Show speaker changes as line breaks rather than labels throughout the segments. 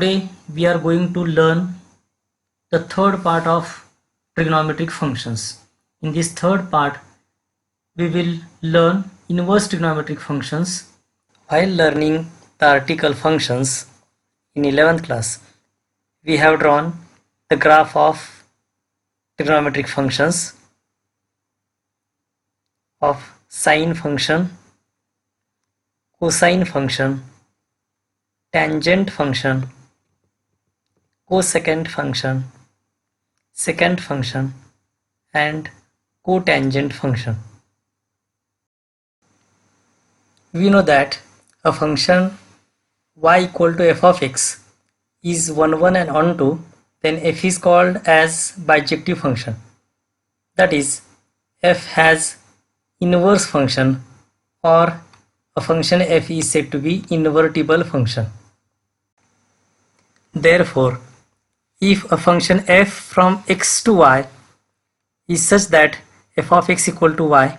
Today we are going to learn the third part of trigonometric functions. In this third part, we will learn inverse trigonometric functions. While learning the article functions in 11th class, we have drawn the graph of trigonometric functions of sine function, cosine function, tangent function, cosecant function, secant function, and cotangent function. We know that a function y equal to f of x is 1, 1 and on 2, then f is called as bijective function. That is, f has inverse function, or a function f is said to be invertible function. Therefore, if a function f from x to y is such that f of x equal to y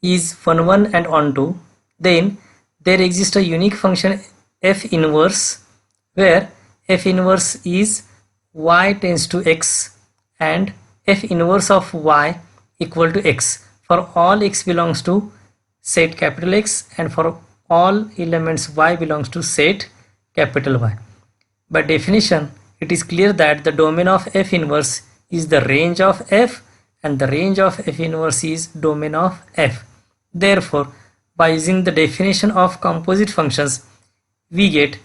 is 1, 1 and on 2, then there exists a unique function f inverse where f inverse is y tends to x and f inverse of y equal to x for all x belongs to set capital X and for all elements y belongs to set capital Y. By definition, it is clear that the domain of f inverse is the range of f and the range of f inverse is domain of f. Therefore, by using the definition of composite functions, we get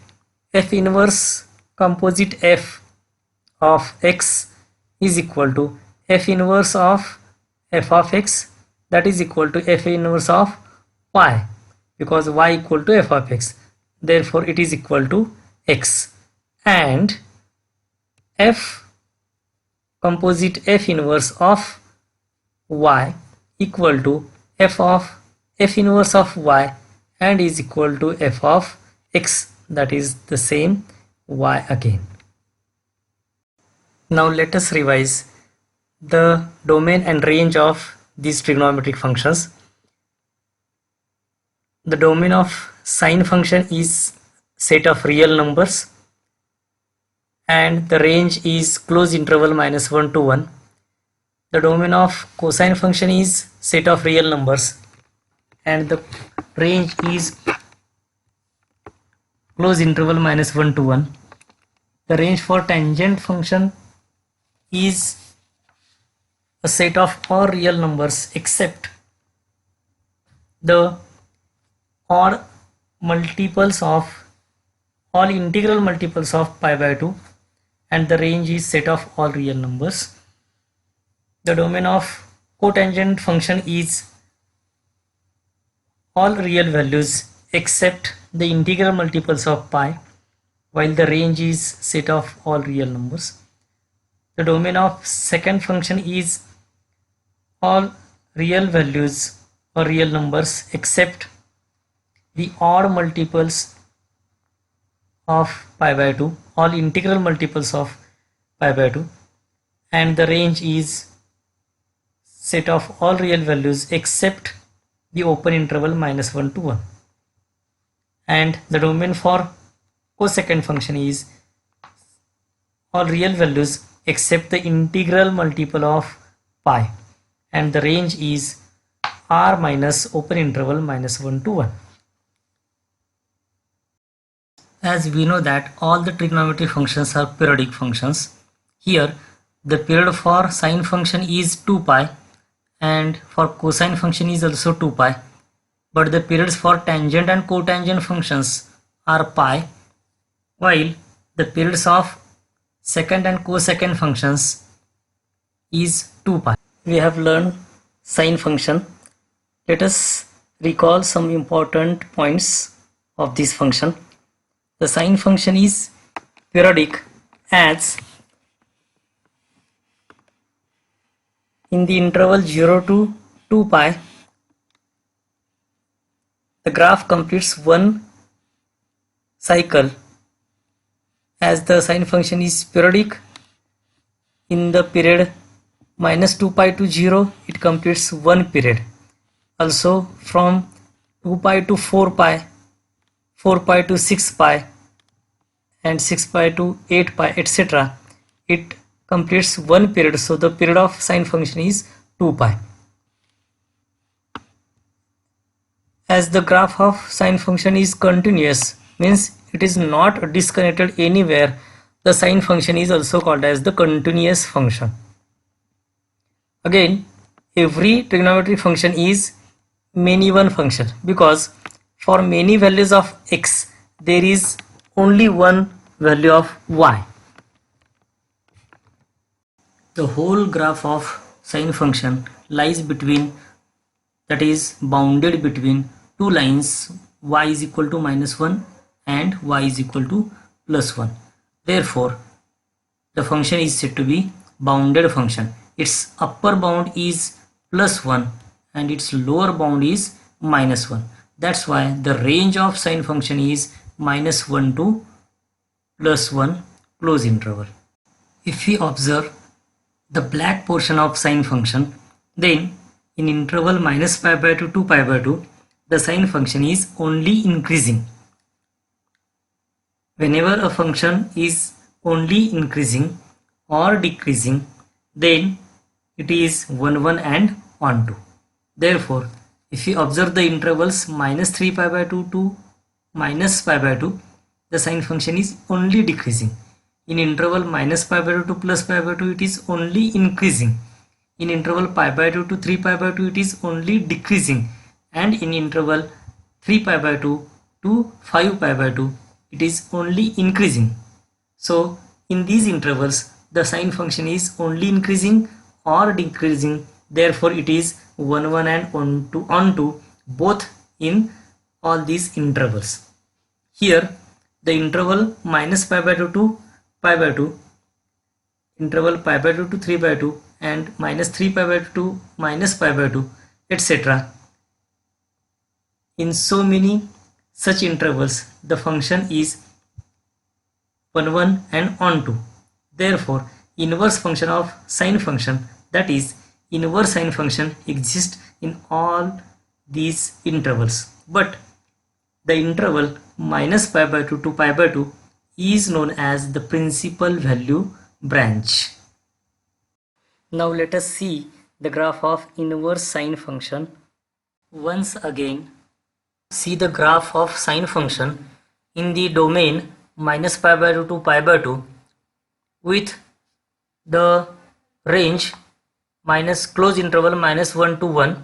f inverse composite f of x is equal to f inverse of f of x, that is equal to f inverse of y, because y equal to f of x. Therefore, it is equal to x, and f composite f inverse of y equal to f inverse of y and is equal to f of x, that is the same y again. Now let us revise the domain and range of these trigonometric functions. The domain of sine function is set of real numbers and the range is closed interval -1 to 1. The domain of cosine function is set of real numbers and the range is closed interval -1 to 1. The range for tangent function is a set of all real numbers except the odd multiples of all integral multiples of pi by 2, and the range is set of all real numbers. The domain of cotangent function is all real values except the integral multiples of pi, while the range is set of all real numbers. The domain of secant function is all real values or real numbers except the odd multiples of pi by 2, all integral multiples of pi by 2, and the range is set of all real values except the open interval -1 to 1. And the domain for cosecant function is all real values except the integral multiple of pi, and the range is r minus open interval -1 to 1. As we know that all the trigonometric functions are periodic functions, here the period for sine function is 2 pi and for cosine function is also 2 pi, but the periods for tangent and cotangent functions are pi, while the periods of secant and cosecant functions is 2 pi. We have learned sine function. Let us recall some important points of this function. The sine function is periodic as in the interval 0 to 2 pi, the graph completes one cycle. As the sine function is periodic, in the period -2 pi to 0, it completes one period. Also from 2 pi to 4 pi, 4 pi to 6 pi, and 6 pi to 8 pi, etc., it completes one period. So the period of sine function is 2 pi. As the graph of sine function is continuous, means it is not disconnected anywhere, the sine function is also called as the continuous function. Again, every trigonometric function is many one function, because for many values of x there is only one value of y. The whole graph of sine function lies between, that is bounded between two lines, y is equal to -1 and y is equal to +1. Therefore, the function is said to be bounded function. Its upper bound is +1 and its lower bound is -1. That's why the range of sine function is -1 to +1 close interval. If we observe the black portion of sine function, then in interval -pi/2 to pi/2, the sine function is only increasing. Whenever a function is only increasing or decreasing, then it is 1 1 and 1 2. Therefore, if we observe the intervals -3pi/2 to -pi/2, the sine function is only decreasing. In interval -pi/2 to +pi/2, it is only increasing. In interval pi/2 to 3pi/2, it is only decreasing. And in interval 3pi/2 to 5pi/2, it is only increasing. So in these intervals, the sine function is only increasing or decreasing. Therefore, it is 1 1 and 1 2 both in all these intervals. Here, the interval -pi/2 to pi/2, interval pi/2 to 3/2, and -3pi/2 to -pi/2, etc. In so many such intervals, the function is 1 1 and 1 2. Therefore, inverse function of sine function, that is inverse sine function, exists in all these intervals. But the interval -pi/2 to pi/2 is known as the principal value branch. Now let us see the graph of inverse sine function. Once again, see the graph of sine function in the domain -pi/2 to pi/2 with the range minus close interval -1 to 1.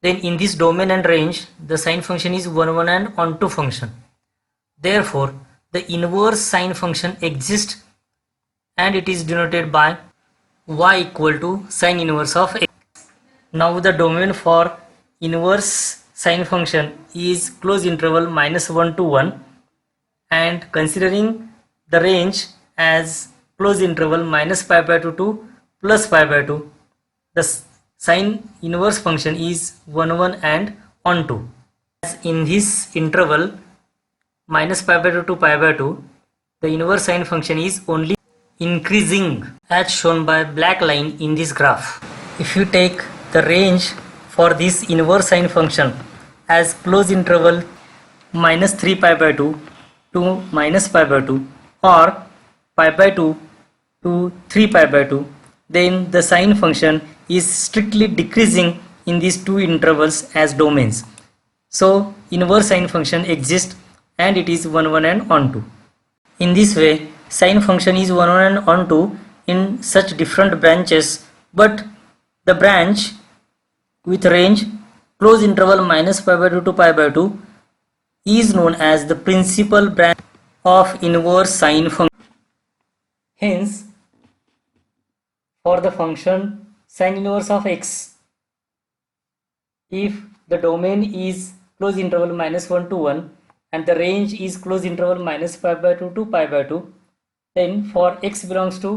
Then in this domain and range, the sine function is 1 1 and 1 2 function. Therefore, the inverse sine function exists and it is denoted by y equal to sine inverse of x. Now the domain for inverse sine function is close interval -1 to 1, and considering the range as close interval -pi/2 to +pi/2, the sine inverse function is 1 1 and 1 2. As in this interval -pi/2 to pi/2, the inverse sine function is only increasing, as shown by black line in this graph. If you take the range for this inverse sine function as close interval -3pi/2 to -pi/2 or pi/2 to 3pi/2, then the sine function is strictly decreasing in these two intervals as domains. So inverse sine function exists and it is 1 1 and 1 2. In this way, sine function is 1 1 and 1 2 in such different branches, but the branch with range close interval -pi/2 to pi/2 is known as the principal branch of inverse sine function. Hence, for the function sine inverse of x, if the domain is close interval -1 to 1 and the range is close interval -pi/2 to pi/2, then for x belongs to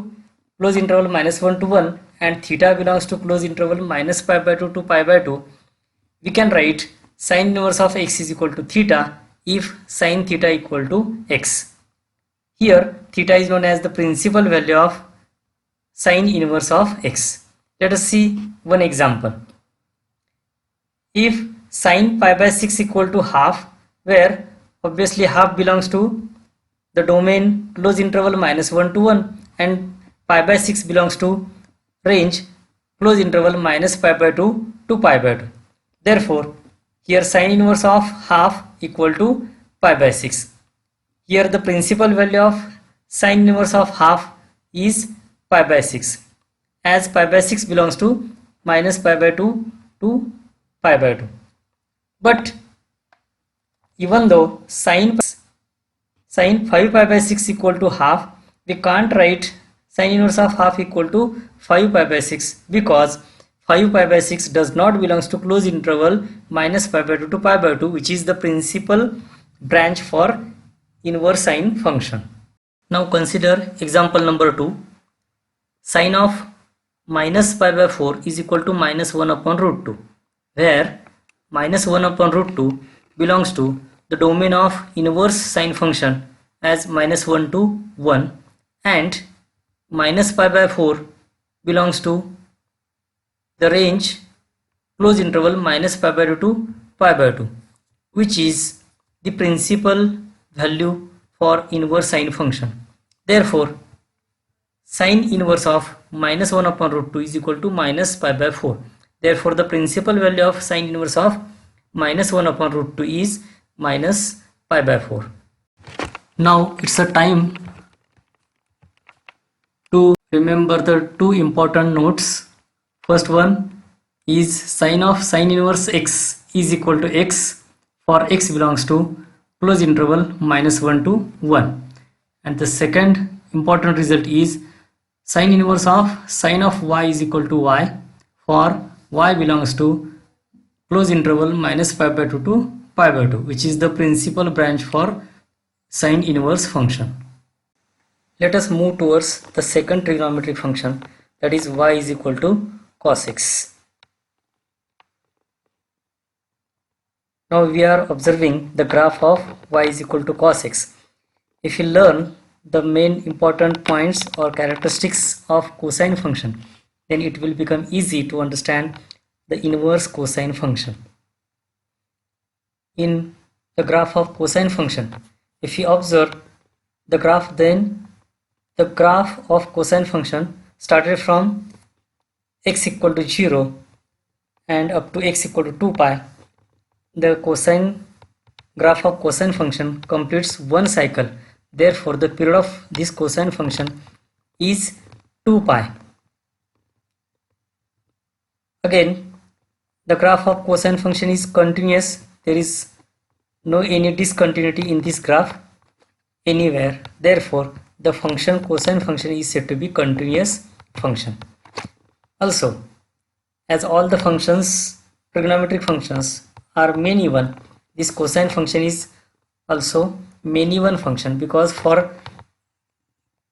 close interval -1 to 1 and theta belongs to close interval -pi/2 to pi/2, we can write sine inverse of x is equal to theta if sine theta equal to x. Here theta is known as the principal value of sine inverse of x. Let us see one example. If sine pi/6 equal to half, where obviously half belongs to the domain close interval -1 to 1, and pi by 6 belongs to range close interval minus pi by 2 to pi by 2. Therefore, here sine inverse of half equal to pi by 6. Here the principal value of sine inverse of half is pi by 6, as pi by 6 belongs to minus pi by 2 to pi by 2. But even though sine 5 pi by 6 equal to half, we can't write sine inverse of half equal to 5 pi by 6, because 5 pi by 6 does not belongs to closed interval minus pi by 2 to pi by 2, which is the principal branch for inverse sine function. Now consider example number 2. Sine of minus pi by 4 is equal to minus 1 upon root 2, where minus 1 upon root 2 belongs to the domain of inverse sine function as minus 1 to 1, and minus pi by 4 belongs to the range close interval minus pi by 2 to pi by 2, which is the principal value for inverse sine function. Therefore, sine inverse of minus 1 upon root 2 is equal to minus pi by 4. Therefore, the principal value of sine inverse of minus 1 upon root 2 is minus pi by 4. Now it's a time to remember the two important notes. First one is sine of sine inverse x is equal to x for x belongs to close interval minus 1 to 1. And the second important result is sine inverse of sine of y is equal to y for y belongs to close interval minus pi by 2 to pi by 2, which is the principal branch for sine inverse function. Let us move towards the second trigonometric function, that is y is equal to cos x. Now we are observing the graph of y is equal to cos x. If you learn the main important points or characteristics of cosine function, then it will become easy to understand the inverse cosine function. In the graph of cosine function, if you observe the graph, then the graph of cosine function started from x equal to 0 and up to x equal to 2 pi. The cosine graph of cosine function completes one cycle. Therefore, the period of this cosine function is 2 pi. Again, the graph of cosine function is continuous. There is no any discontinuity in this graph anywhere. Therefore, the function cosine function is said to be continuous function. Also, as all the functions, trigonometric functions, are mean even, this cosine function is also mean even function, because for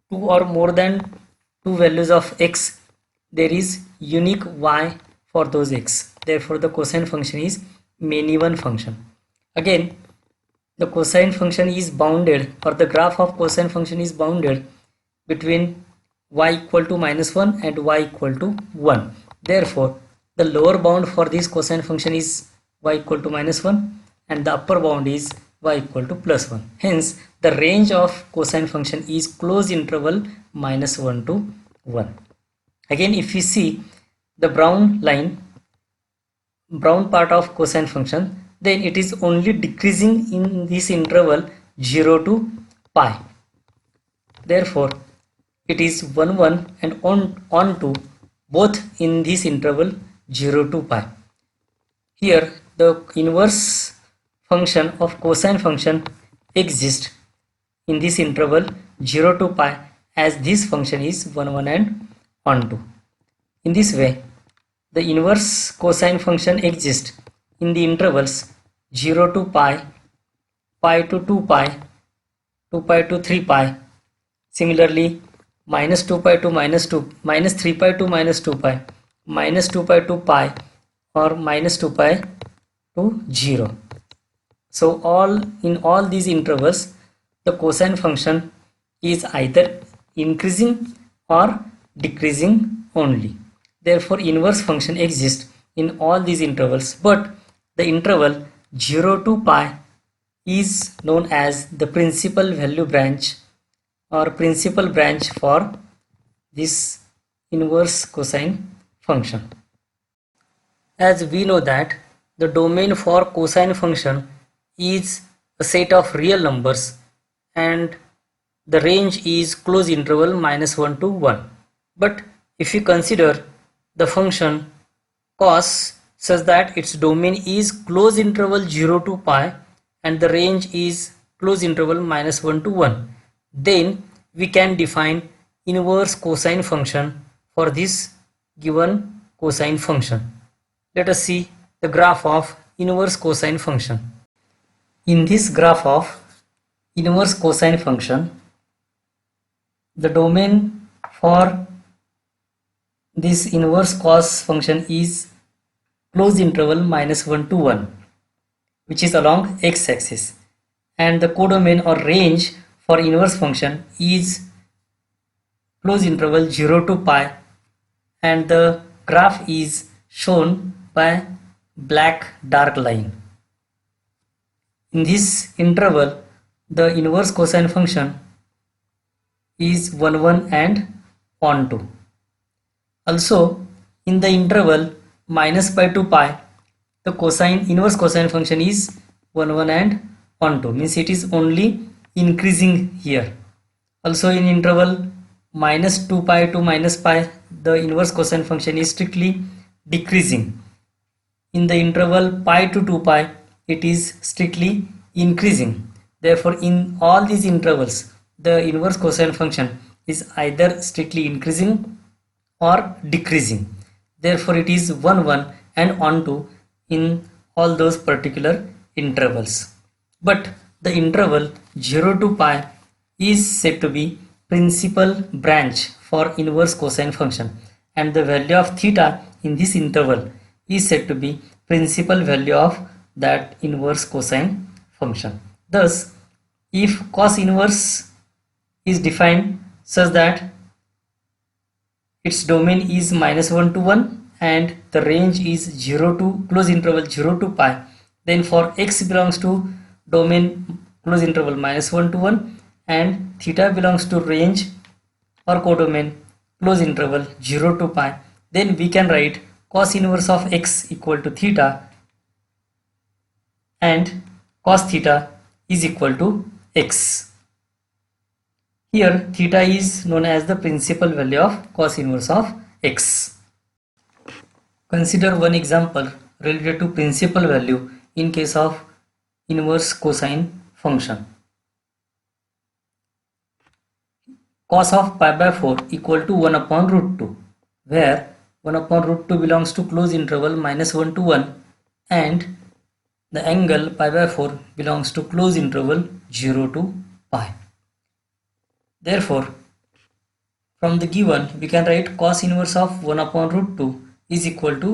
two or more than two values of x, there is unique y for those x. Therefore, the cosine function is mean even function. Again, the cosine function is bounded, or the graph of cosine function is bounded between y equal to -1 and y equal to 1. Therefore, the lower bound for this cosine function is y equal to -1 and the upper bound is y equal to +1. Hence, the range of cosine function is closed interval -1 to 1. Again, if we see the brown line, brown part of cosine function, then it is only decreasing in this interval 0 to pi. Therefore, it is 1 1 and on to both in this interval 0 to pi. Here the inverse function of cosine function exists in this interval 0 to pi, as this function is 1 1 and on to. In this way, the inverse cosine function exists in the intervals 0 to pi, pi to 2 pi, 2 pi to 3 pi. Similarly, -2 pi to -3 pi to -2 pi, -2 pi to pi, or -2 pi to 0. So in all these intervals, the cosine function is either increasing or decreasing only. Therefore, inverse function exists in all these intervals, but the interval 0 to pi is known as the principal value branch or principal branch for this inverse cosine function. As we know that the domain for cosine function is a set of real numbers and the range is close interval -1 to 1. But if you consider the function cos such that its domain is close interval 0 to pi and the range is close interval -1 to 1, then we can define inverse cosine function for this given cosine function. Let us see the graph of inverse cosine function. In this graph of inverse cosine function, the domain for this inverse cos function is close interval -1 to 1, which is along x-axis, and the codomain or range for inverse function is close interval 0 to pi, and the graph is shown by black dark line. In this interval, the inverse cosine function is 1 1 and on 2. Also, in the interval -pi to pi, the inverse cosine function is 1 1 and on 2, means it is only increasing here. Also, in interval -2 pi to -pi, the inverse cosine function is strictly decreasing. In the interval pi to 2 pi, it is strictly increasing. Therefore, in all these intervals, the inverse cosine function is either strictly increasing or decreasing. Therefore, it is 1 1 and on 2 in all those particular intervals. But the interval 0 to pi is said to be principal branch for inverse cosine function, and the value of theta in this interval is said to be principal value of that inverse cosine function. Thus, if cos inverse is defined such that its domain is -1 to 1 and the range is 0 to close interval 0 to pi, then for x belongs to domain close interval -1 to 1 and theta belongs to range or codomain close interval 0 to pi, then we can write cos inverse of x equal to theta and cos theta is equal to x. Here theta is known as the principal value of cos inverse of x. Consider one example related to principal value in case of inverse cosine function. Cos of pi by 4 equal to 1 upon root 2, where 1 upon root 2 belongs to close interval -1 to 1 and the angle pi by 4 belongs to close interval 0 to pi. Therefore, from the given, we can write cos inverse of 1 upon root 2 is equal to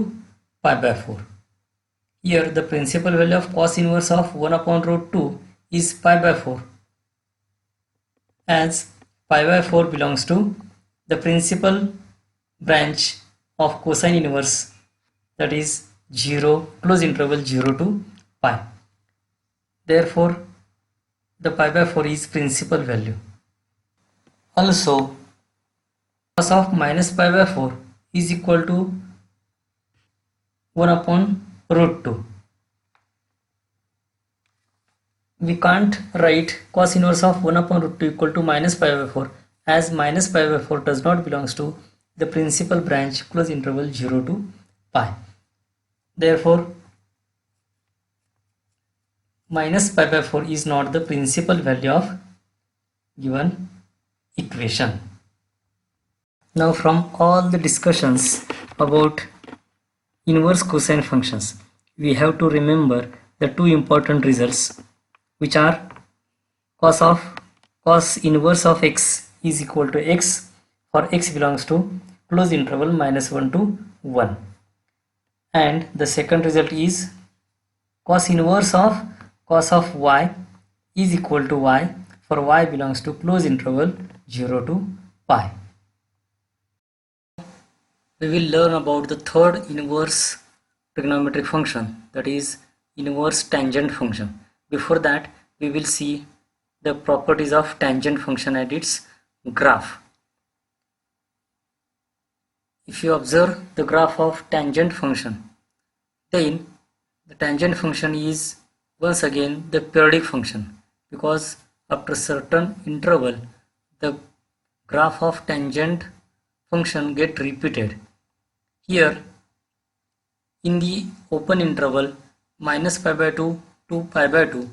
pi by 4. Here, the principal value of cos inverse of 1 upon root 2 is pi by 4, as pi by 4 belongs to the principal branch of cosine inverse, that is 0 close interval 0 to pi. Therefore, the pi by 4 is principal value. Also, cos of minus pi by 4 is equal to 1 upon root 2. We can't write cos inverse of 1 upon root 2 equal to minus pi by 4, as minus pi by 4 does not belongs to the principal branch close interval 0 to pi. Therefore, minus pi by 4 is not the principal value of given equation. Now, from all the discussions about inverse cosine functions, we have to remember the two important results, which are cos inverse of x is equal to x for x belongs to close interval -1 to 1, and the second result is cos inverse of cos of y is equal to y for y belongs to close interval 0 to pi. We will learn about the third inverse trigonometric function, that is inverse tangent function. Before that, we will see the properties of tangent function and its graph. If you observe the graph of tangent function, then the tangent function is once again the periodic function, because after certain interval the graph of tangent function get repeated. Here in the open interval minus pi by 2 to pi by 2,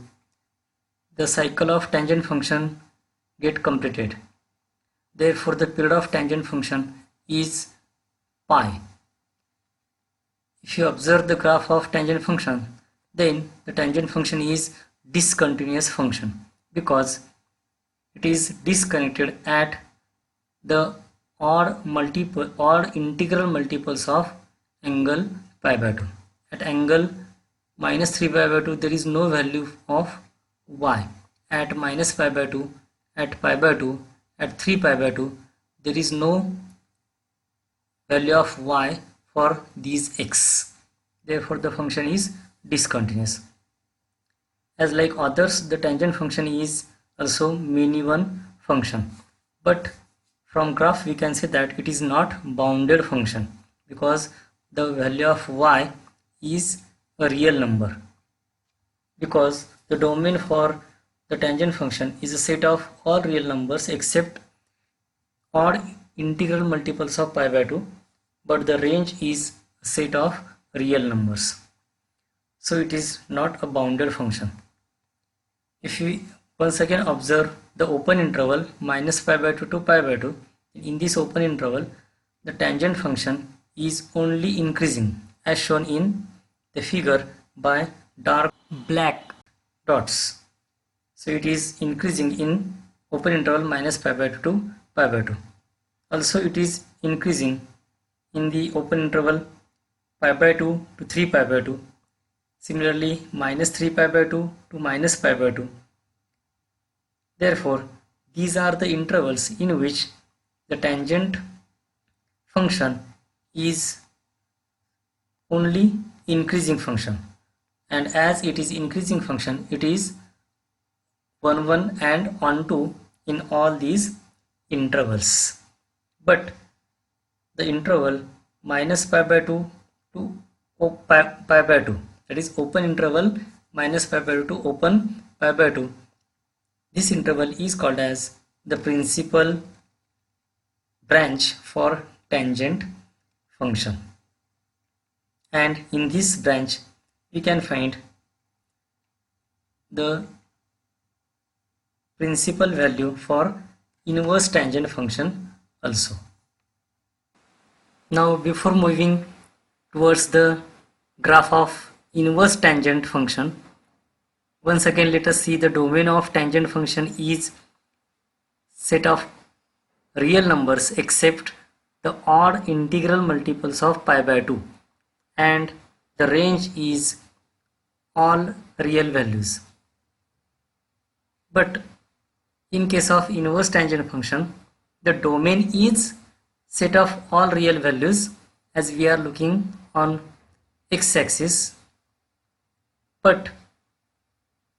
the cycle of tangent function get completed. Therefore the period of tangent function is pi. If you observe the graph of tangent function, then the tangent function is discontinuous function, because it is disconnected at the odd integral multiples of angle pi by 2. At angle minus 3 pi by 2 there is no value of y. At minus pi by 2, at pi by 2, at 3 pi by 2 there is no value of y for these x. Therefore the function is discontinuous. As like others, the tangent function is also mean-even function, but from graph we can say that it is not bounded function, because the value of y is a real number, because the domain for the tangent function is a set of all real numbers except odd integral multiples of pi by 2, but the range is a set of real numbers, so it is not a bounded function. If we once again observe the open interval minus pi by 2 to pi by 2, in this open interval the tangent function is only increasing, as shown in the figure by dark black dots. So it is increasing in open interval minus pi by 2 to pi by 2. Also it is increasing in the open interval pi by 2 to 3 pi by 2. Similarly minus 3 pi by 2 to minus pi by 2. Therefore these are the intervals in which the tangent function is only increasing function, and as it is increasing function it is 1 1 and on 2 in all these intervals. But the interval minus pi by 2 to pi by 2, that is open interval minus pi by 2 to open pi by 2, this interval is called as the principal branch for tangent function, and in this branch we can find the principal value for inverse tangent function also. Now before moving towards the graph of inverse tangent function, once again let us see the domain of tangent function is set of real numbers except the odd integral multiples of pi by 2, and the range is all real values. But in case of inverse tangent function, the domain is set of all real values, as we are looking on x-axis, but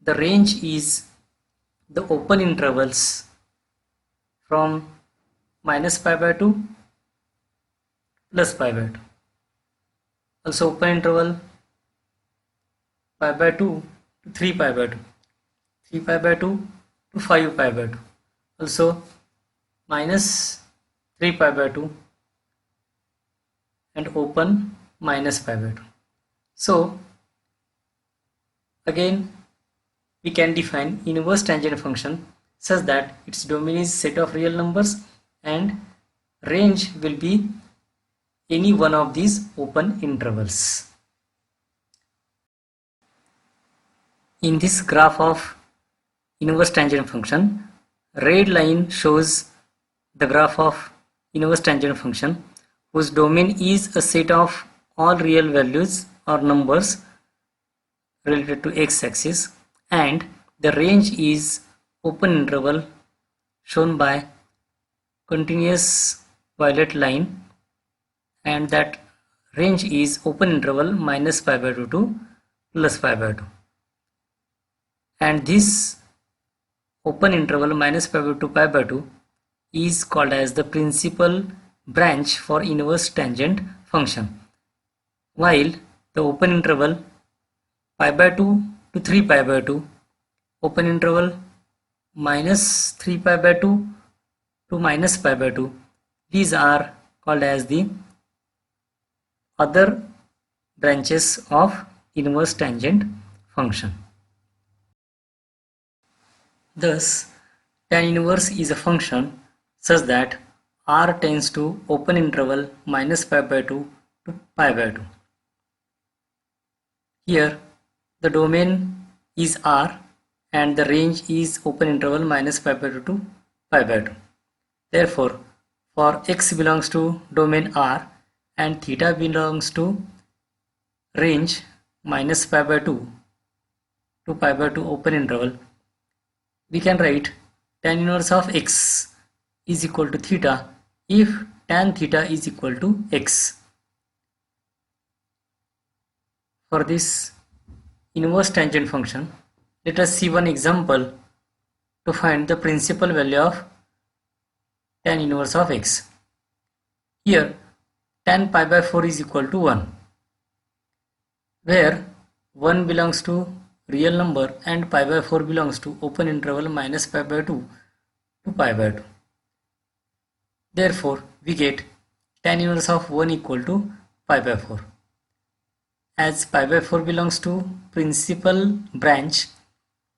the range is the open intervals from minus pi by 2 plus pi by 2. Also open interval pi by 2 to 3 pi by 2, 3 pi by 2 to 5 pi by 2. Also minus 3 pi by 2 and open minus pi by 2. So again we can define inverse tangent function such that its domain is set of real numbers and range will be any one of these open intervals. In this graph of inverse tangent function, red line shows the graph of inverse tangent function whose domain is a set of all real values or numbers related to x-axis, and the range is open interval shown by continuous violet line, and that range is open interval minus pi by 2 to plus pi by 2, and this open interval minus pi by 2 pi by 2 is called as the principal branch for inverse tangent function, while the open interval pi by 2 to 3 pi by 2, open interval minus 3 pi by 2 to minus pi by 2, these are called as the other branches of inverse tangent function. Thus, tan inverse is a function such that r tends to open interval minus pi by 2 to pi by 2. Here, the domain is r and the range is open interval minus pi by 2 to pi by 2. Therefore, for x belongs to domain r and theta belongs to range minus pi by 2 to pi by 2 open interval, we can write tan inverse of x is equal to theta if tan theta is equal to x. For this inverse tangent function, let us see one example to find the principal value of tan inverse of x. Here tan pi by 4 is equal to 1, where 1 belongs to real number and pi by 4 belongs to open interval minus pi by 2 to pi by 2. Therefore, we get tan inverse of 1 equal to pi by 4. As pi by 4 belongs to principal branch,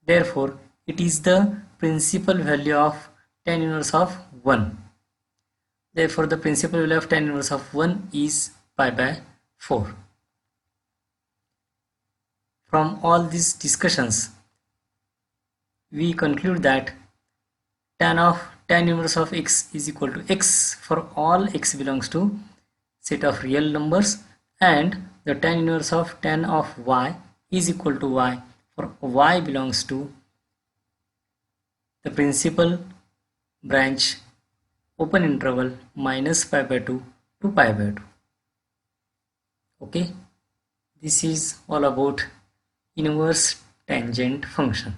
therefore it is the principal value of tan inverse of 1. Therefore, the principal value of tan inverse of 1 is pi by 4. From all these discussions, we conclude that tan inverse of x is equal to x for all x belongs to set of real numbers, and the tan inverse of tan of y is equal to y for y belongs to the principal branch open interval minus pi by 2 to pi by 2. Okay, this is all about inverse tangent function.